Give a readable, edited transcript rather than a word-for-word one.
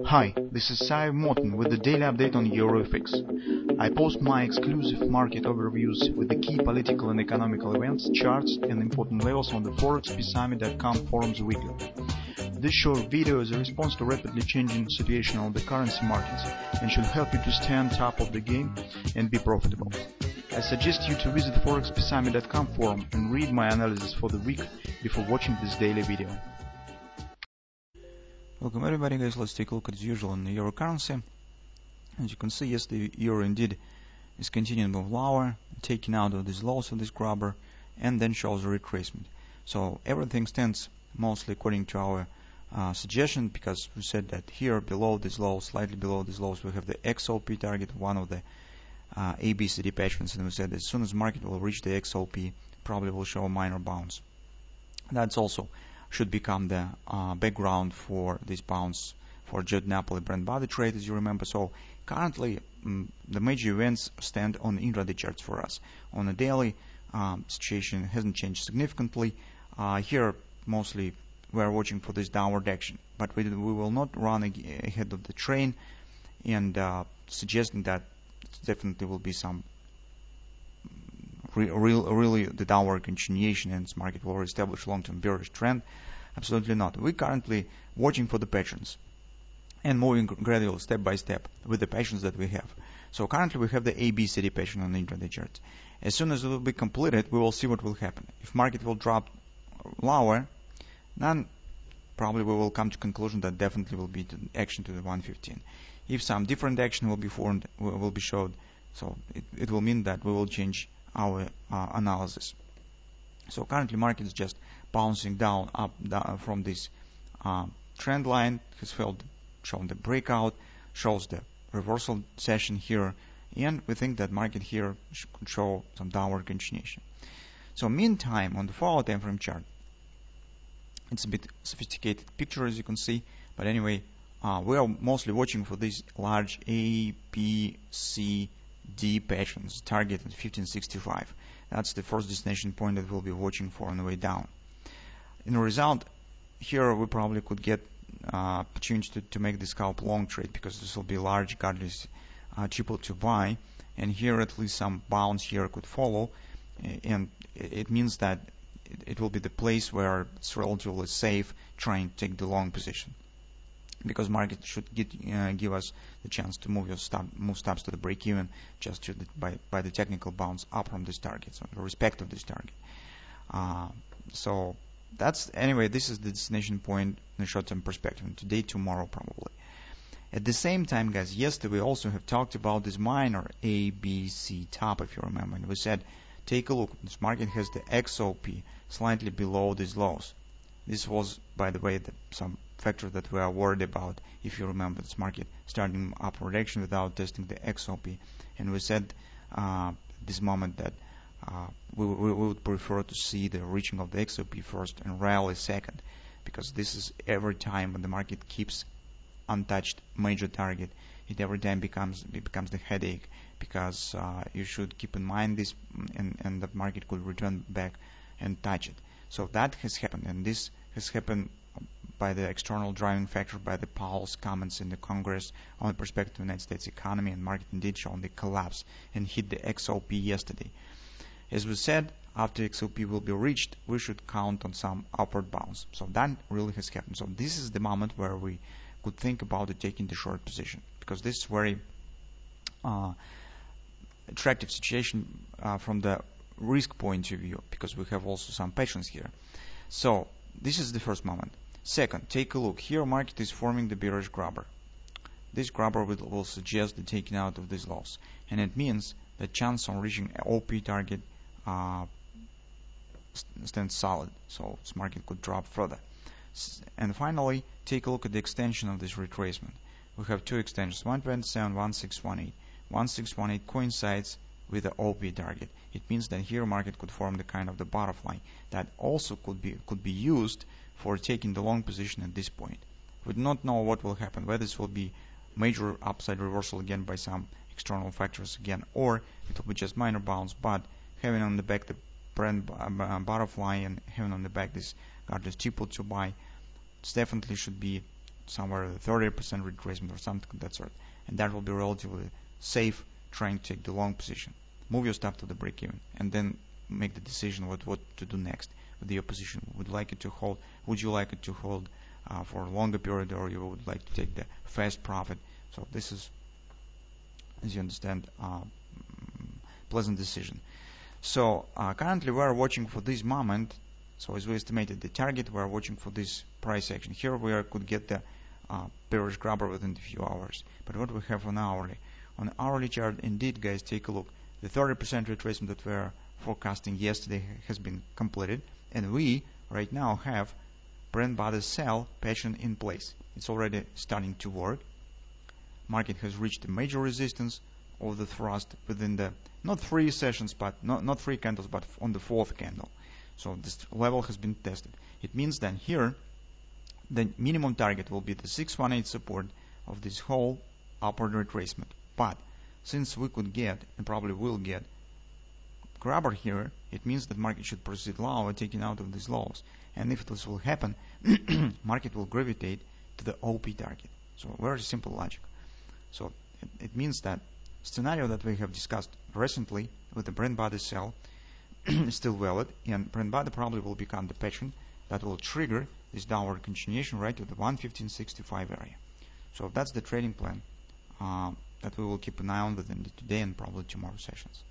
Hi, this is Sive Morten with the daily update on EURUSD. I post my exclusive market overviews with the key political and economical events, charts and important levels on the ForexPeaceArmy.com forums weekly. This short video is a response to rapidly changing situation on the currency markets and should help you to stay on top of the game and be profitable. I suggest you to visit ForexPeaceArmy.com forum and read my analysis for the week before watching this daily video. Welcome everybody, guys. Let's take a look as usual on the euro currency. As you can see, yes, the euro indeed is continuing to move lower, taking out of these lows of this grabber, and then shows a retracement. So everything stands mostly according to our suggestion, because we said that here below this low, slightly below these lows, we have the XOP target, one of the ABCD patterns, and we said as soon as market will reach the XOP, probably will show a minor bounce. That's also should become the background for this bounce for Judd Napoli Brent body trade, as you remember. So currently the major events stand on intraday charts for us. On a daily situation hasn't changed significantly. Here mostly we are watching for this downward action, but we will not run ahead of the train and suggesting that definitely will be some really the downward continuation and this market will establish long-term bearish trend. Absolutely not. We're currently watching for the patterns and moving gradually step by step with the patterns that we have. So currently we have the ABCD pattern on the intraday chart. As soon as it will be completed, we will see what will happen. If market will drop lower, then probably we will come to conclusion that definitely will be action to the 115. If some different action will be formed, will be showed, so it will mean that we will change our analysis. So currently market is just bouncing down from this trend line, has shown the breakout, shows the reversal session here, and we think that market here could show some downward continuation. So meantime, on the 4-hour time frame chart, it's a bit sophisticated picture, as you can see, but anyway, we are mostly watching for these large A, B, C, D patterns, target at 1565. That's the first destination point that we'll be watching for on the way down. In the result, here we probably could get opportunity to make the scalp long trade, because this will be large regardless triple to buy, and here at least some bounce here could follow, and it means that it will be the place where it's relatively safe trying to take the long position, because market should give us the chance to move stops to the break even just by the technical bounce up from this target, so the respect of this target. So that's anyway, this is the destination point in the short-term perspective, and today, tomorrow probably. At the same time, guys, yesterday we also have talked about this minor ABC top, if you remember, and we said take a look, this market has the XOP slightly below these lows. This was, by the way, some factor that we are worried about, if you remember, this market starting upward action without testing the XOP, and we said at this moment that we would prefer to see the reaching of the XOP first and rally second, because this is every time when the market keeps untouched major target, it every time becomes the headache, because you should keep in mind this, and the market could return back and touch it. So that has happened, and this has happened by the external driving factor, by the Powell's comments in the Congress on the perspective of the United States economy, and market indeed shown the collapse and hit the XOP yesterday. As we said, after XOP will be reached, we should count on some upward bounce. So that really has happened. So this is the moment where we could think about taking the short position, because this is very attractive situation from the risk point of view, because we have also some patience here. So this is the first moment. Second, take a look. Here market is forming the bearish grabber. This grabber will suggest the taking out of these lows, and it means the chance on reaching OP target stands solid, so this market could drop further. And finally, take a look at the extension of this retracement. We have two extensions, 127, 1618. 1618 coincides with the OP target. It means that here market could form the kind of the butterfly that also could be used for taking the long position at this point. We do not know what will happen, whether this will be major upside reversal again by some external factors again, or it will be just minor bounce, but having on the back the brand butterfly and having on the back this triple to buy, it definitely should be somewhere 30% retracement or something of that sort, and that will be relatively safe trying to take the long position. Move your stop to the break even and then make the decision what to do next with your position. Would you like it to hold for a longer period, or you would like to take the fast profit? So this is, as you understand, pleasant decision. So currently we are watching for this moment. So as we estimated the target, we are watching for this price action. Here we could get the bearish grabber within a few hours. But what we have on hourly chart, indeed, guys, take a look. The 30% retracement that we are forecasting yesterday has been completed, and we right now have Brent body sell pattern in place. It's already starting to work. Market has reached a major resistance of the thrust within the not three sessions, but not three candles, but on the fourth candle. So this level has been tested. It means that here the minimum target will be the 618 support of this whole upward retracement. But since we could get, and probably will get, grabber here, it means that market should proceed lower, taking out of these lows. And if this will happen, market will gravitate to the OP target. So very simple logic. So it means that scenario that we have discussed recently with the Brent body sell is still valid, and Brent body probably will become the pattern that will trigger this downward continuation right to the 115.65 area. So that's the trading plan that we will keep an eye on within the today and probably tomorrow sessions.